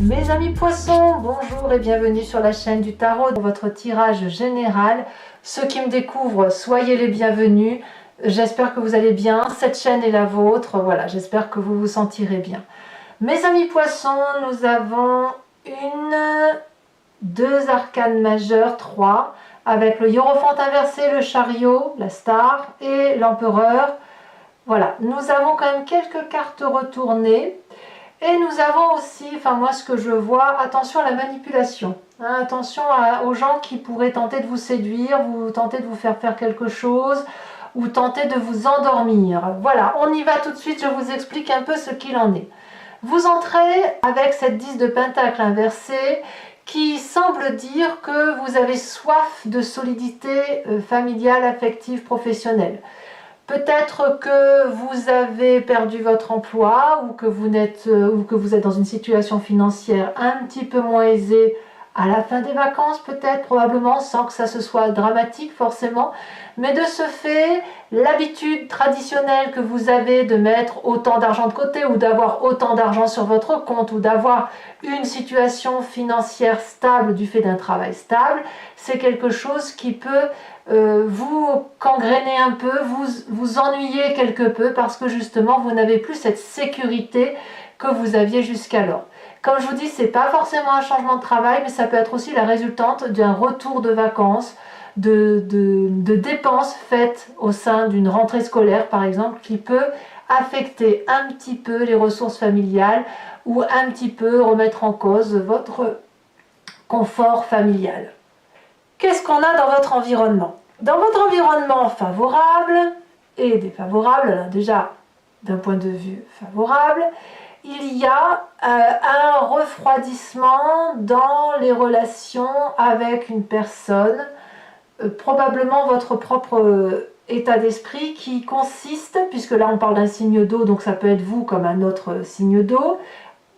Mes amis poissons, bonjour et bienvenue sur la chaîne du tarot pour votre tirage général. Ceux qui me découvrent, soyez les bienvenus. J'espère que vous allez bien. Cette chaîne est la vôtre. Voilà, j'espère que vous vous sentirez bien. Mes amis poissons, nous avons deux arcanes majeures, 3, avec le hiérophante inversé, le chariot, la star et l'empereur. Voilà, nous avons quand même quelques cartes retournées. Et nous avons aussi, enfin moi ce que je vois, attention à la manipulation. Hein, attention aux gens qui pourraient tenter de vous séduire, tenter de vous faire faire quelque chose, ou tenter de vous endormir. Voilà, on y va tout de suite, je vous explique un peu ce qu'il en est. Vous entrez avec cette 10 de pentacle inversée qui semble dire que vous avez soif de solidité familiale, affective, professionnelle. Peut-être que vous avez perdu votre emploi ou que vous êtes dans une situation financière un petit peu moins aisée à la fin des vacances, peut-être, probablement, sans que ça se soit dramatique forcément. Mais de ce fait, l'habitude traditionnelle que vous avez de mettre autant d'argent de côté ou d'avoir autant d'argent sur votre compte ou d'avoir une situation financière stable du fait d'un travail stable, c'est quelque chose qui peut vous gangréner un peu, vous ennuyer quelque peu parce que justement vous n'avez plus cette sécurité que vous aviez jusqu'alors. Comme je vous dis, c'est pas forcément un changement de travail, mais ça peut être aussi la résultante d'un retour de vacances, de dépenses faites au sein d'une rentrée scolaire par exemple, qui peut affecter un petit peu les ressources familiales ou un petit peu remettre en cause votre confort familial. Qu'est-ce qu'on a dans votre environnement? Dans votre environnement favorable et défavorable, alors déjà d'un point de vue favorable, il y a un refroidissement dans les relations avec une personne, probablement votre propre état d'esprit qui consiste, puisque là on parle d'un signe d'eau, donc ça peut être vous comme un autre signe d'eau,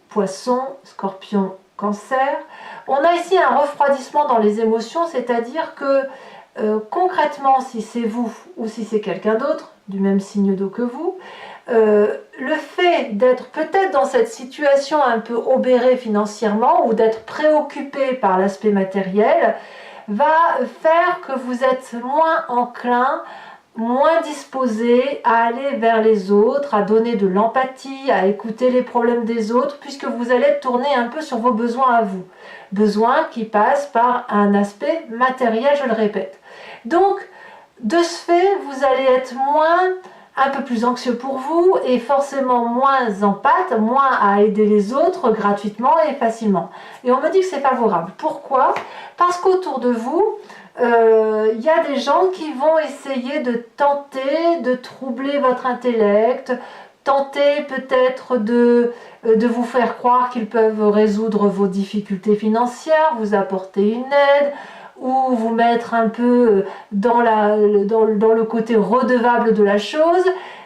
poisson, scorpion, cancer. On a ici un refroidissement dans les émotions, c'est-à-dire que concrètement, si c'est vous ou si c'est quelqu'un d'autre, du même signe d'eau que vous, le fait d'être peut-être dans cette situation un peu obérée financièrement ou d'être préoccupé par l'aspect matériel va faire que vous êtes moins enclin, moins disposé à aller vers les autres, à donner de l'empathie, à écouter les problèmes des autres, puisque vous allez tourner un peu sur vos besoins à vous. Besoins qui passent par un aspect matériel, je le répète. Donc, de ce fait, vous allez être un peu plus anxieux pour vous et forcément moins empathe, moins à aider les autres gratuitement et facilement. Et on me dit que c'est favorable. Pourquoi? Parce qu'autour de vous, il y a des gens qui vont essayer de tenter de troubler votre intellect, tenter peut-être de vous faire croire qu'ils peuvent résoudre vos difficultés financières, vous apporter une aide, ou vous mettre un peu dans le côté redevable de la chose,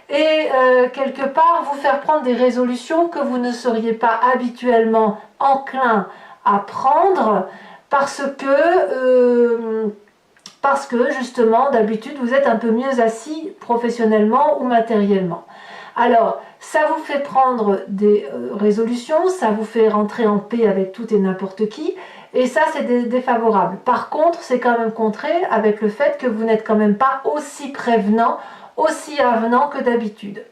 et quelque part vous faire prendre des résolutions que vous ne seriez pas habituellement enclin à prendre, parce que justement d'habitude vous êtes un peu mieux assis professionnellement ou matériellement. Alors ça vous fait prendre des résolutions, ça vous fait rentrer en paix avec tout et n'importe qui, et ça c'est défavorable. Par contre, c'est quand même contré avec le fait que vous n'êtes quand même pas aussi prévenant, aussi avenant que d'habitude.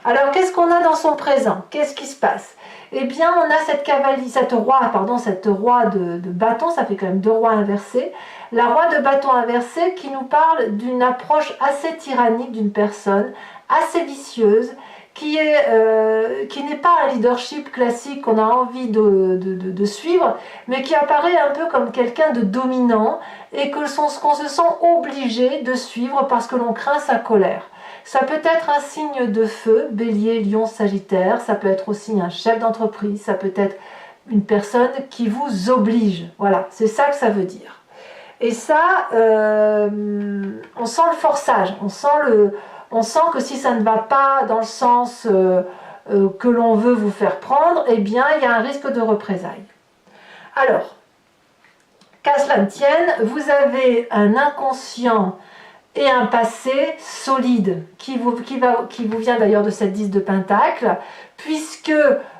Alors qu'est-ce qu'on a dans son présent? Qu'est-ce qui se passe? Eh bien, on a cette roi de bâton, ça fait quand même deux rois inversés. La roi de bâton inversé qui nous parle d'une approche assez tyrannique d'une personne, assez vicieuse, qui n'est pas un leadership classique qu'on a envie de suivre, mais qui apparaît un peu comme quelqu'un de dominant et qu'on se sent obligé de suivre parce que l'on craint sa colère. Ça peut être un signe de feu, bélier, lion, sagittaire, ça peut être aussi un chef d'entreprise, ça peut être une personne qui vous oblige. Voilà, c'est ça que ça veut dire. Et ça, on sent le forçage, on sent que si ça ne va pas dans le sens que l'on veut vous faire prendre, eh bien, il y a un risque de représailles. Alors, qu'à cela ne tienne, vous avez un inconscient et un passé solide qui vous vient d'ailleurs de cette 10 de pentacle, puisque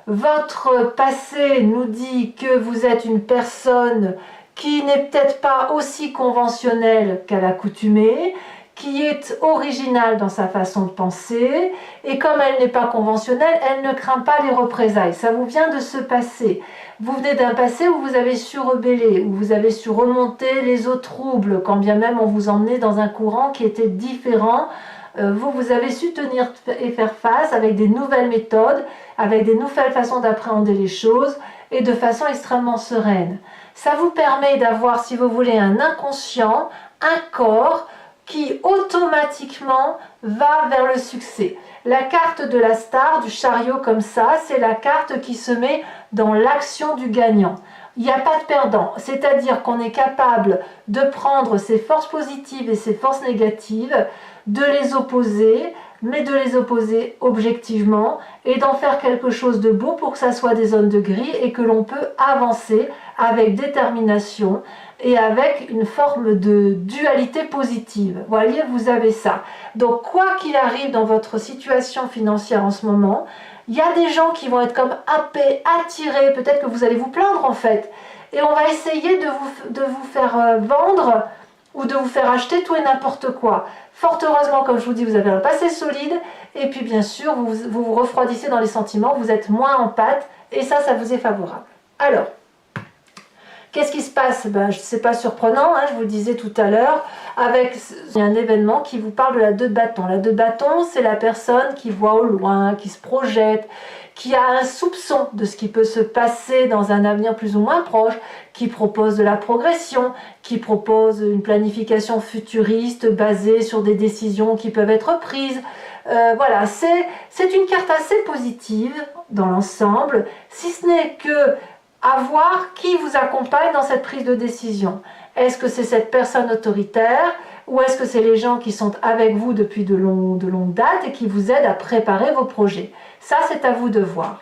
votre passé nous dit que vous êtes une personne qui n'est peut-être pas aussi conventionnelle qu'à l'accoutumée, qui est originale dans sa façon de penser, et comme elle n'est pas conventionnelle, elle ne craint pas les représailles. Ça vous vient de ce passé. Vous venez d'un passé où vous avez su rebeller, où vous avez su remonter les eaux troubles, quand bien même on vous emmenait dans un courant qui était différent. Vous avez su tenir et faire face avec des nouvelles méthodes, avec des nouvelles façons d'appréhender les choses, et de façon extrêmement sereine. Ça vous permet d'avoir, si vous voulez, un inconscient, un corps, qui automatiquement va vers le succès. La carte de la star, du chariot comme ça, c'est la carte qui se met dans l'action du gagnant. Il n'y a pas de perdant, c'est-à-dire qu'on est capable de prendre ses forces positives et ses forces négatives, de les opposer, mais de les opposer objectivement et d'en faire quelque chose de beau pour que ça soit des zones de gris et que l'on peut avancer avec détermination et avec une forme de dualité positive. Vous voyez, vous avez ça. Donc, quoi qu'il arrive dans votre situation financière en ce moment, il y a des gens qui vont être comme happés, attirés, peut-être que vous allez vous plaindre en fait. Et on va essayer de vous faire vendre ou de vous faire acheter tout et n'importe quoi. Fort heureusement, comme je vous dis, vous avez un passé solide. Et puis bien sûr, vous refroidissez dans les sentiments, vous êtes moins en pâte. Et ça vous est favorable. Alors, qu'est-ce qui se passe? C'est pas surprenant, hein, je vous le disais tout à l'heure, avec un événement qui vous parle de la 2 de bâton. La 2 de bâton, c'est la personne qui voit au loin, qui se projette, qui a un soupçon de ce qui peut se passer dans un avenir plus ou moins proche, qui propose de la progression, qui propose une planification futuriste basée sur des décisions qui peuvent être prises. Voilà, c'est une carte assez positive dans l'ensemble, si ce n'est que à voir qui vous accompagne dans cette prise de décision. Est-ce que c'est cette personne autoritaire ou est-ce que c'est les gens qui sont avec vous depuis de longues dates et qui vous aident à préparer vos projets? Ça, c'est à vous de voir.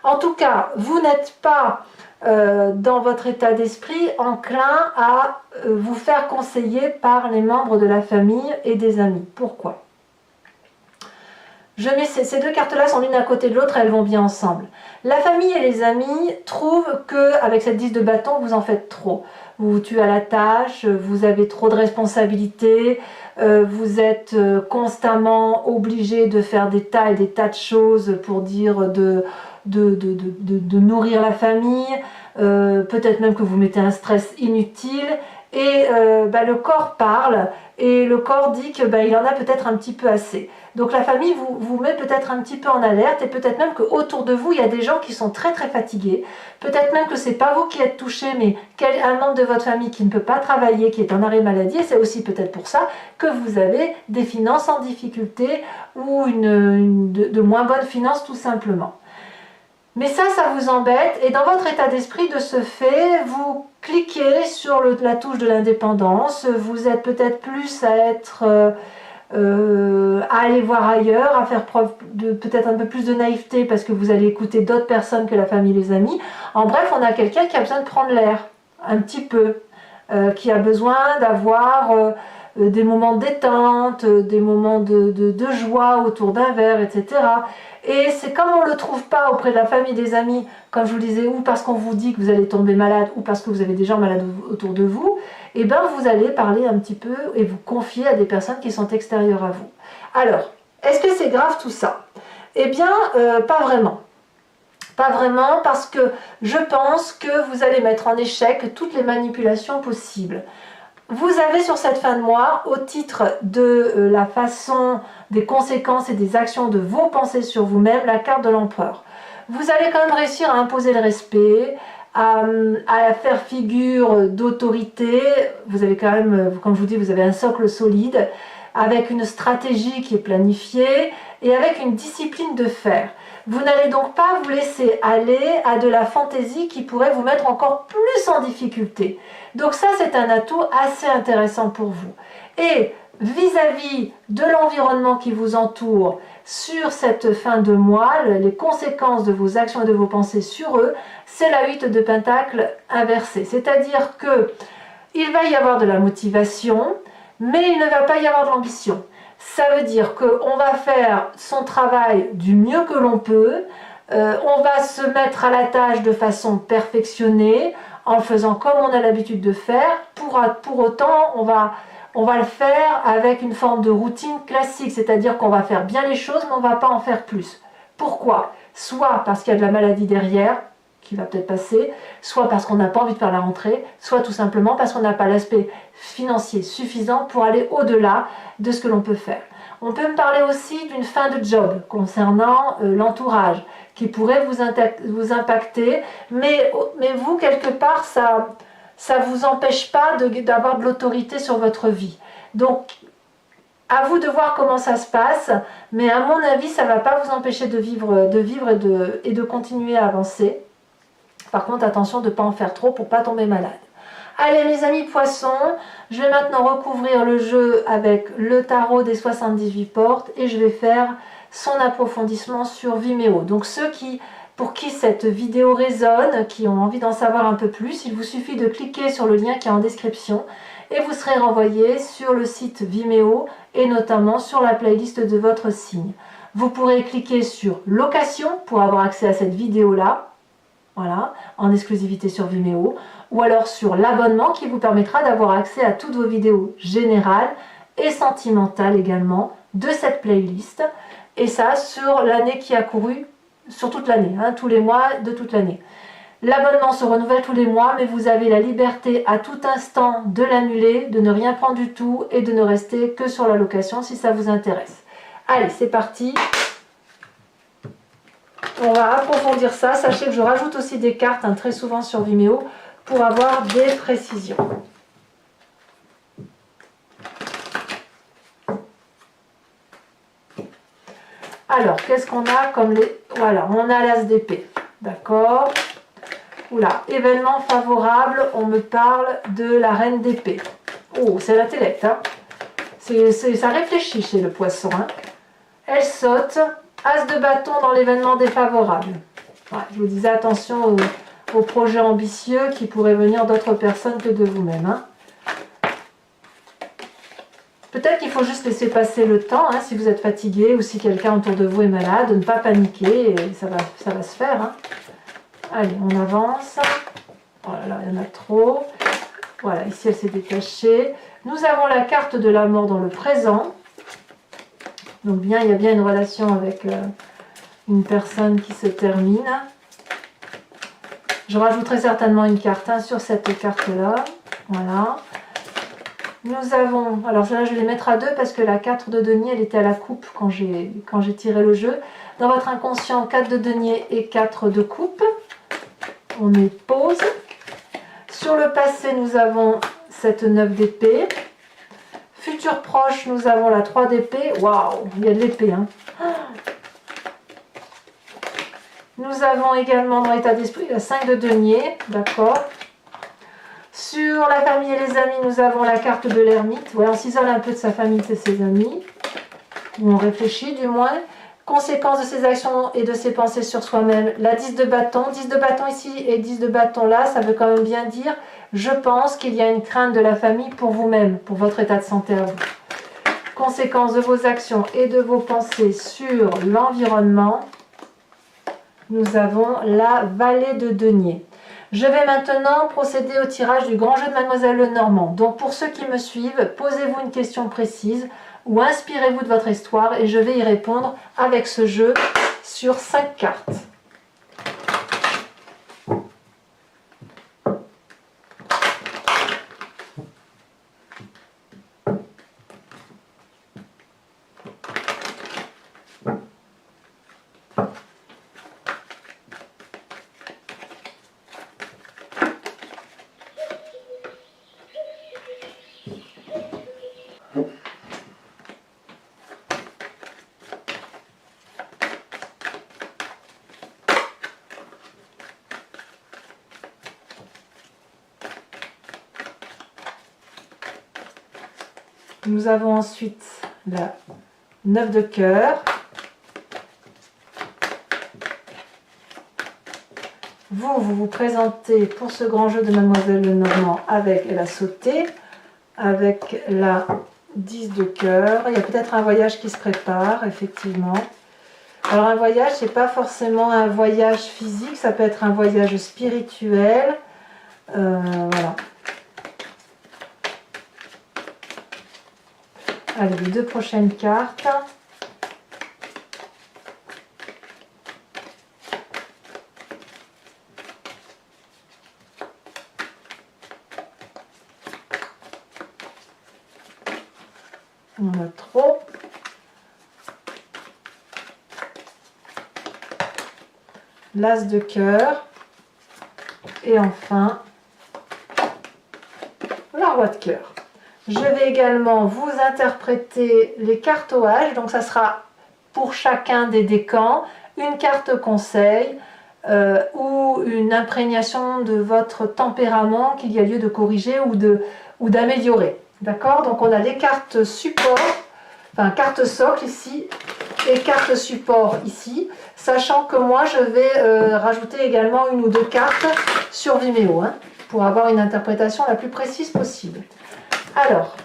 En tout cas, vous n'êtes pas dans votre état d'esprit enclin à vous faire conseiller par les membres de la famille et des amis. Pourquoi? Je mets ces 2 cartes-là sont l'une à côté de l'autre, elles vont bien ensemble. La famille et les amis trouvent qu'avec cette 10 de bâton, vous en faites trop. Vous vous tuez à la tâche, vous avez trop de responsabilités, vous êtes constamment obligé de faire des tas et des tas de choses pour dire de nourrir la famille, peut-être même que vous mettez un stress inutile. Et le corps parle et le corps dit que il en a peut-être un petit peu assez. Donc la famille vous met peut-être un petit peu en alerte et peut-être même qu'autour de vous, il y a des gens qui sont très très fatigués. Peut-être même que ce n'est pas vous qui êtes touché, mais un membre de votre famille qui ne peut pas travailler, qui est en arrêt maladie. Et c'est aussi peut-être pour ça que vous avez des finances en difficulté ou de moins bonnes finances tout simplement. Mais ça vous embête et dans votre état d'esprit de ce fait, vous cliquez sur la touche de l'indépendance, vous êtes peut-être plus à aller voir ailleurs, à faire preuve de peut-être un peu plus de naïveté parce que vous allez écouter d'autres personnes que la famille et les amis. En bref, on a quelqu'un qui a besoin de prendre l'air, un petit peu, qui a besoin d'avoir des moments de détente, des moments de joie autour d'un verre, etc. Et c'est comme on ne le trouve pas auprès de la famille, des amis, comme je vous le disais, ou parce qu'on vous dit que vous allez tomber malade, ou parce que vous avez des gens malades autour de vous, et bien vous allez parler un petit peu et vous confier à des personnes qui sont extérieures à vous. Alors, est-ce que c'est grave tout ça? Eh bien, pas vraiment. Pas vraiment, parce que je pense que vous allez mettre en échec toutes les manipulations possibles. Vous avez sur cette fin de mois, au titre de la façon, des conséquences et des actions de vos pensées sur vous-même, la carte de l'empereur. Vous allez quand même réussir à imposer le respect, à faire figure d'autorité. Vous avez quand même, comme je vous dis, vous avez un socle solide, avec une stratégie qui est planifiée et avec une discipline de fer. Vous n'allez donc pas vous laisser aller à de la fantaisie qui pourrait vous mettre encore plus en difficulté. Donc ça, c'est un atout assez intéressant pour vous. Et vis-à-vis de l'environnement qui vous entoure sur cette fin de mois, les conséquences de vos actions et de vos pensées sur eux, c'est la 8 de Pentacle inversée. C'est-à-dire que il va y avoir de la motivation, mais il ne va pas y avoir de l'ambition. Ça veut dire qu'on va faire son travail du mieux que l'on peut, On va se mettre à la tâche de façon perfectionnée, en le faisant comme on a l'habitude de faire. Pour autant, on va le faire avec une forme de routine classique, c'est-à-dire qu'on va faire bien les choses, mais on ne va pas en faire plus. Pourquoi? Soit parce qu'il y a de la maladie derrière, qui va peut-être passer, soit parce qu'on n'a pas envie de faire la rentrée, soit tout simplement parce qu'on n'a pas l'aspect financier suffisant pour aller au-delà de ce que l'on peut faire. On peut me parler aussi d'une fin de job concernant l'entourage qui pourrait vous impacter, mais vous, quelque part, ça ne vous empêche pas d'avoir de l'autorité sur votre vie. Donc, à vous de voir comment ça se passe, mais à mon avis, ça ne va pas vous empêcher de vivre et de continuer à avancer. Par contre, attention de ne pas en faire trop pour ne pas tomber malade. Allez mes amis poissons, je vais maintenant recouvrir le jeu avec le tarot des 78 portes et je vais faire son approfondissement sur Vimeo. Donc pour qui cette vidéo résonne, qui ont envie d'en savoir un peu plus, il vous suffit de cliquer sur le lien qui est en description et vous serez renvoyé sur le site Vimeo et notamment sur la playlist de votre signe. Vous pourrez cliquer sur location pour avoir accès à cette vidéo-là. Voilà, en exclusivité sur Vimeo, ou alors sur l'abonnement qui vous permettra d'avoir accès à toutes vos vidéos générales et sentimentales également de cette playlist, et ça sur l'année qui a couru, sur toute l'année, hein, tous les mois de toute l'année. L'abonnement se renouvelle tous les mois, mais vous avez la liberté à tout instant de l'annuler, de ne rien prendre du tout et de ne rester que sur la location si ça vous intéresse. Allez, c'est parti! On va approfondir ça. Sachez que je rajoute aussi des cartes très souvent sur Vimeo pour avoir des précisions. Alors, qu'est-ce qu'on a comme les... Voilà, on a l'as d'épée. D'accord. Oula, événement favorable, on me parle de la reine d'épée. Oh, c'est l'intellect, hein. Ça réfléchit chez le poisson, hein. Elle saute... As de bâton dans l'événement défavorable. Ouais, je vous disais attention aux projets ambitieux qui pourraient venir d'autres personnes que de vous-même. Hein. Peut-être qu'il faut juste laisser passer le temps, hein, si vous êtes fatigué ou si quelqu'un autour de vous est malade, de ne pas paniquer, et ça va se faire. Hein. Allez, on avance. Oh là là, il y en a trop. Voilà, ici elle s'est détachée. Nous avons la carte de la mort dans le présent. Donc il y a bien une relation avec une personne qui se termine. Je rajouterai certainement une carte sur cette carte-là. Voilà. Nous avons, alors là je vais les mettre à deux parce que la 4 de denier, elle était à la coupe quand j'ai tiré le jeu. Dans votre inconscient, 4 de denier et 4 de coupe. On est pause. Sur le passé, nous avons cette 9 d'épée. Futur proche, nous avons la 3 d'épée. Waouh, il y a de l'épée. Hein. Nous avons également dans l'état d'esprit la 5 de denier. D'accord. Sur la famille et les amis, nous avons la carte de l'ermite. Ouais, on s'isole un peu de sa famille et de ses amis. Ou on réfléchit du moins. Conséquence de ses actions et de ses pensées sur soi-même. La 10 de bâton. 10 de bâton ici et 10 de bâton là, ça veut quand même bien dire... Je pense qu'il y a une crainte de la famille pour vous-même, pour votre état de santé à vous. Conséquence de vos actions et de vos pensées sur l'environnement, nous avons la vallée de denier. Je vais maintenant procéder au tirage du grand jeu de Mademoiselle Lenormand. Donc pour ceux qui me suivent, posez-vous une question précise ou inspirez-vous de votre histoire et je vais y répondre avec ce jeu sur 5 cartes. Nous avons ensuite la 9 de cœur. Vous vous présentez pour ce grand jeu de Mademoiselle Lenormand avec, elle a sauté, avec la 10 de cœur. Il y a peut-être un voyage qui se prépare, effectivement. Alors un voyage, c'est pas forcément un voyage physique, ça peut être un voyage spirituel. Voilà. Allez, les deux prochaines cartes. On a trop. L'as de cœur. Et enfin, la roi de cœur. Je vais également vous interpréter les cartes OH. Donc ça sera pour chacun des décans une carte conseil ou une imprégnation de votre tempérament qu'il y a lieu de corriger ou d'améliorer. D'accord? Donc on a les cartes support, enfin carte socle ici et carte support ici, sachant que moi je vais rajouter également une ou deux cartes sur Vimeo pour avoir une interprétation la plus précise possible. Alors,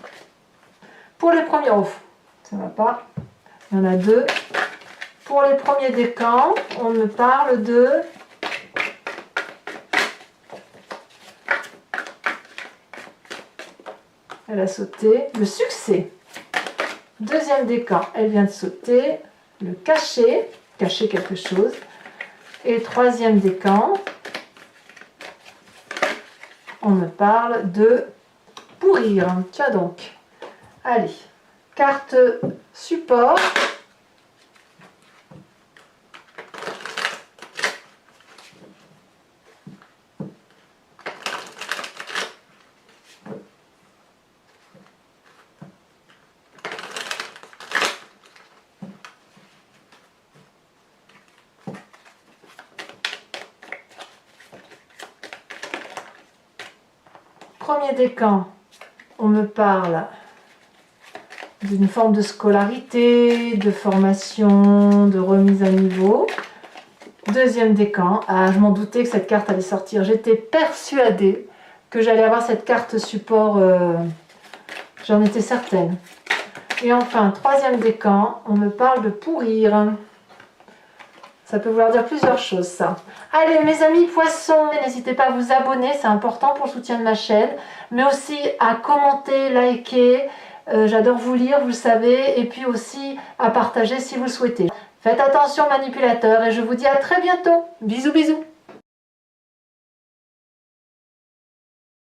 pour les premiers, ça va pas, il y en a deux. Pour les premiers décans, on me parle de elle a sauté, le succès. Deuxième décan, elle vient de sauter, le cacher quelque chose. Et troisième décan, on me parle de pourrir. Tiens donc. Allez, carte support. Premier décan, on me parle d'une forme de scolarité, de formation, de remise à niveau. Deuxième décan, je m'en doutais que cette carte allait sortir. J'étais persuadée que j'allais avoir cette carte support, j'en étais certaine. Et enfin, troisième décan, on me parle de pourrir. Ça peut vouloir dire plusieurs choses, ça. Allez, mes amis poissons, n'hésitez pas à vous abonner, c'est important pour le soutien de ma chaîne, mais aussi à commenter, liker. J'adore vous lire, vous le savez, et puis aussi à partager si vous le souhaitez. Faites attention, manipulateurs, et je vous dis à très bientôt. Bisous, bisous.